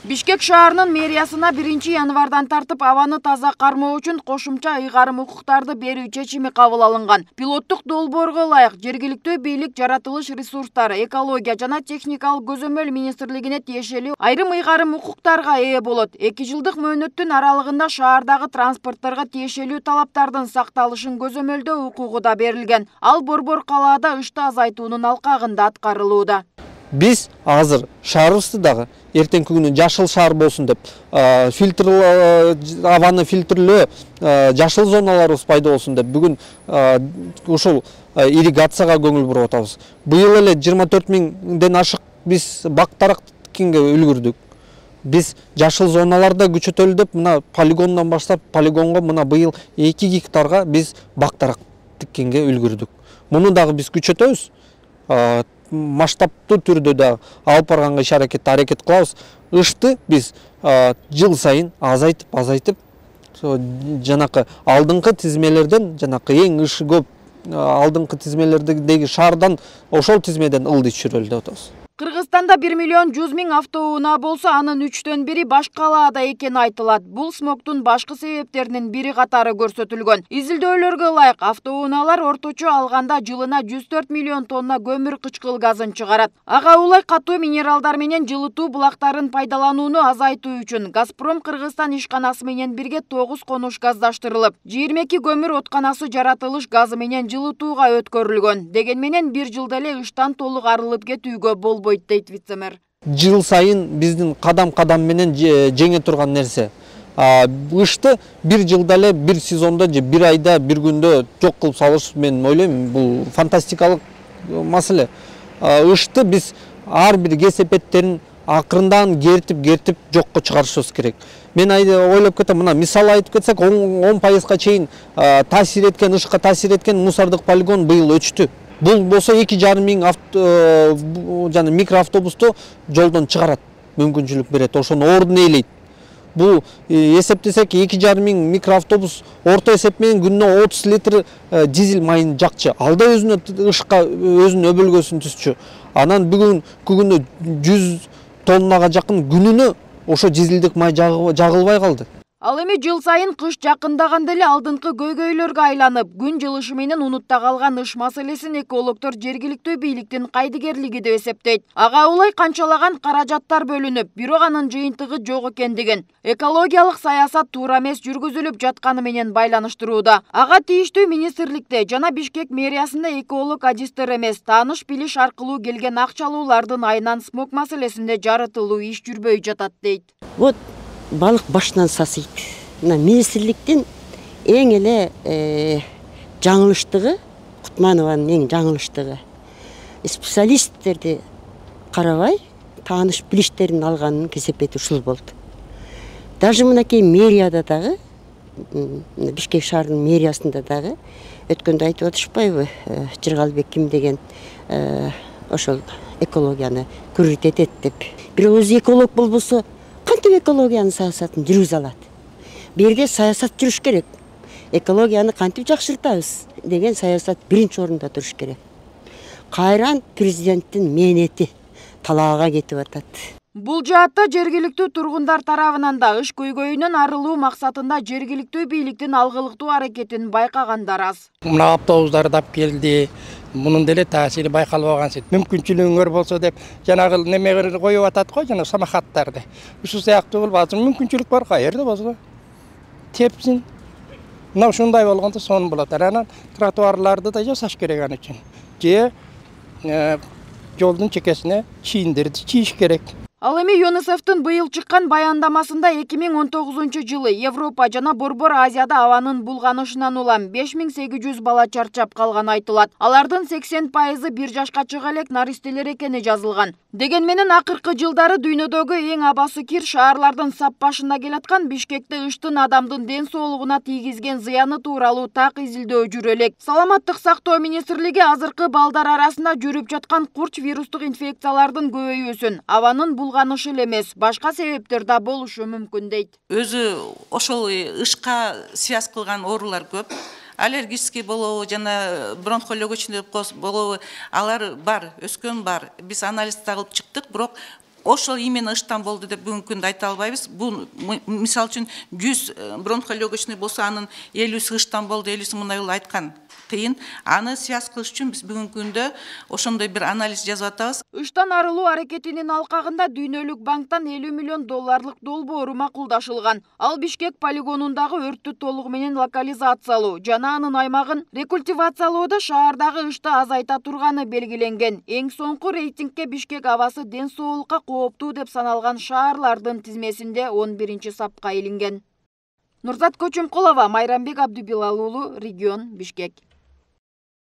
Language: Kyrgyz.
Бишкек шаарынын мэриясына 1 январдан тартып абаны таза кармоо үчүн кошумча ыйгарым укуктарды берүү чечими кабыл алынган. Пилоттук долбоорго ылайык жергиликтүү бийлик жаратылыш ресурстары, экология жана техникалык көзөмөл министрлигине тиешелүү айрым ыйгарым укуктарга ээ болот. 2 жылдык мөөнөттүн аралыгында шаардагы транспортторго тиешелүү талаптардын сакталышын көзөмөлдөө укугу да берилген. Ал борбор калаада ышты азайтуунун алкагында аткарылууда. Biz hazır şaharыбызды дагы эртеңки күнү жашыл шаар болсун деп абаны фильтрлөө жашыл зоналарыбыз пайда болсун деп бүгүн ушул ирригацияга көңүл буруп атабыз. Быйыл эле 24 миңден ашык биз бак-дарак тиккенге үлгүрдүк. Biz жашыл зоналарда күчөтөлү деп мына полигондон баштап полигонго мына быйыл 2 гектарга биз бак-дарак тиккенге үлгүрдүк. Муну дагы биз күчөтөбүз. Масштабтуу түрдө да алып барганга аракет кылабыз. Ышты биз жыл сайын азайтып жанакы алдыңкы тизмелерден жанакы эң ышы көп алдыңкы тизмелердеги шаардан ошол тизмеден ылдый түшүрөлү деп атабыз. Кыргызстанда 1 миллион 100 миң автоунаа болсо, анын 3төн бири баш калаада экени айтылат. Бул смогтун башкы себептеринин бири катары көрсөтүлгөн. Изилдөөлөргө ылайык автоунaalар орточо алганда жылына 104 миллион тонна көмүр кычкыл газын чыгарат. Ага улай катуу минералдар менен жылытуу булактарын пайдаланууну азайтуу үчүн Газпром Кыргызстан ишканасы менен бирге 9 конуш газдаштырылып, 22 көмүр отканасы жаратылыш газы менен жылытууга өткөрүлгөн. Деген менен 1 жылда эле ыштан толук арылып кетүүгө болбойт. Жыл сайын биздин кадам менен жеңе турган нерсе. Ышты 1 жылда эле 1 сезондо же 1 айда 1 күндө жок кылып салыш, мен ойлойм, бул фантастикалык маселе. Ышты биз ар бир кесепеттерин акырындан кертип жокко чыгарышыбыз керек. Мен ойлоп кетем, мына мисал айтып кетсек, 10% чейин таасир эткен, ышка таасир эткен мусордук полигон быйыл өчтү. Бул болсо 2,5 миң жана микроавтобусту жолдон чыгарат, мүмкүнчүлүк берет, ошону ордун ээлейт. Бул эсептесек 2,5 миң микроавтобус орто эсеп менен күнүнө 30 литр дизель майын жакчы. Алда өзүнө ышка өзүнүн өбөлгөсүн түзчү. Анан бүгүн күнүнө 100 тоннага жакын күнүнө ошо дизелдик май жагылбай калды. Ал эми жыл сайын кыш жакындаганда эле алдыңкы көйгөйлөргө айланып, күн жылышы менен унутта калган ыш маселесин экологдор жергиликтүү бийликтин кайдыгерлиги деп эсептейт. Ага улай канчалаган каражаттар бөлүнүп, бирок анын жыйынтыгы жок экендигин, экологиялык саясат туура эмес жүргүзүлүп жатканы менен байланыштырууда. Ага тийиштүү министрликте жана Бишкек мэриясында эколог адистер эмес, тааныш билиш аркылуу келген акчалуулардын айынан смог маселесинде жарытылуу иш жүрбөй жатат дейт. Balık baştan sasıydı. Ministrliktен eң эле жаңылыштыгы, Кутманованын eң жаңылыштыгы. Специалисттерди карабай, тааныш билиштерин алганын кесепети ушул болду. Даже мынакей мэрияда дагы, Бишкек шаарынын мэриясында дагы өткөндө айтып атышпайбы, Жыргалбек ким деген ошол экологияны күрөт этет деп. Бирок өзү эколог болбосо кантип экологиянын саясатын жүргүзө алат? Бу жерде саясат жүрүш керек. Экологияны кантип жакшыртабыз деген саясат биринчи орунда туруш керек. Кайран президенттин мээнети талаага кетип атат. Бул жаатта жергиликтүү тургундар тарабынан да ыш көйгөйүнөн арылуу максатында жергиликтүү бийликтин алгылыктуу аракетин байкагандар аз. Мына автобустар дап келди. Мунун деле таасири байкалбаган сет. Мүмкүнчүлүгүңөр болсо деп жанагы немелер коюп атат го, жана самокаттарды. Ушул сыяктуу болуп атса мүмкүнчүлүк бар, каерде болсо тепсин. Мына ушундай болгондо сонун болот. Анан тротуарларды да жасаш керек аны үчүн. Же жолдун чекесине чийиндерди чийиш керек. Ал эми ЮНИСЕФтин быйыл чыккан баяндамасында 2019 жылы Европа жана Борбор Азияда абанын булганышынан улам 5800 бала чарчап калган айтылат. Алардын 80% 1 жашка чыга элек наристелер экени жазылган. Деген менен акыркы жылдары дүйнөдөгү эң абасы кир шаарлардын сап башында келаткан Бишкекте ыштын адамдын ден соолугуна тийгизген зыяны тууралуу так изилдөө жүрө элек. Саламаттык сактоо министрлиги азыркы балдар арасында жүрүп жаткан курч вирустук инфекциялардын көбөйүүсүн абанын булганышы эле эмес, башка себептер да болушу мүмкүн дейт. Өзү ошол ышка связь кылган оорулар көп. Аллергический болобу жана бронхоль легочный болобу, алар бар, өскөн бар. Биз анализ кылып чыктык, бирок ошол именно ыштан болду деп бүгүнкү күндө айта албайбыз. Бул мисалы үчүн 100 бронхолегочный болсо анын 50сі ыштан болду, 50сі мындай болду айткан кыйын. Аны связь кылыш үчүн биз бүгүнкү күндө ошондой бир анализ жазып атабыз. Ыштан арылуу аракетинин алкагында Дүйнөлүк банктан 50 миллион долларлык долбоору макулдашылган. Ал Бишкек полигонундагы өрттү толугу менен локализациялоо жана анын аймагын рекультивациялоодо шаардагы ышты азайта турганы белгиленген. Эң соңку рейтингке Бишкек абасы ден соолукка кооптуу деп саналган шаарлардын тизмесинде 11-сапка илинген. Нурзат Көчүмкулова, Майрамбек Абдубилал уулу, Регион, Бишкек.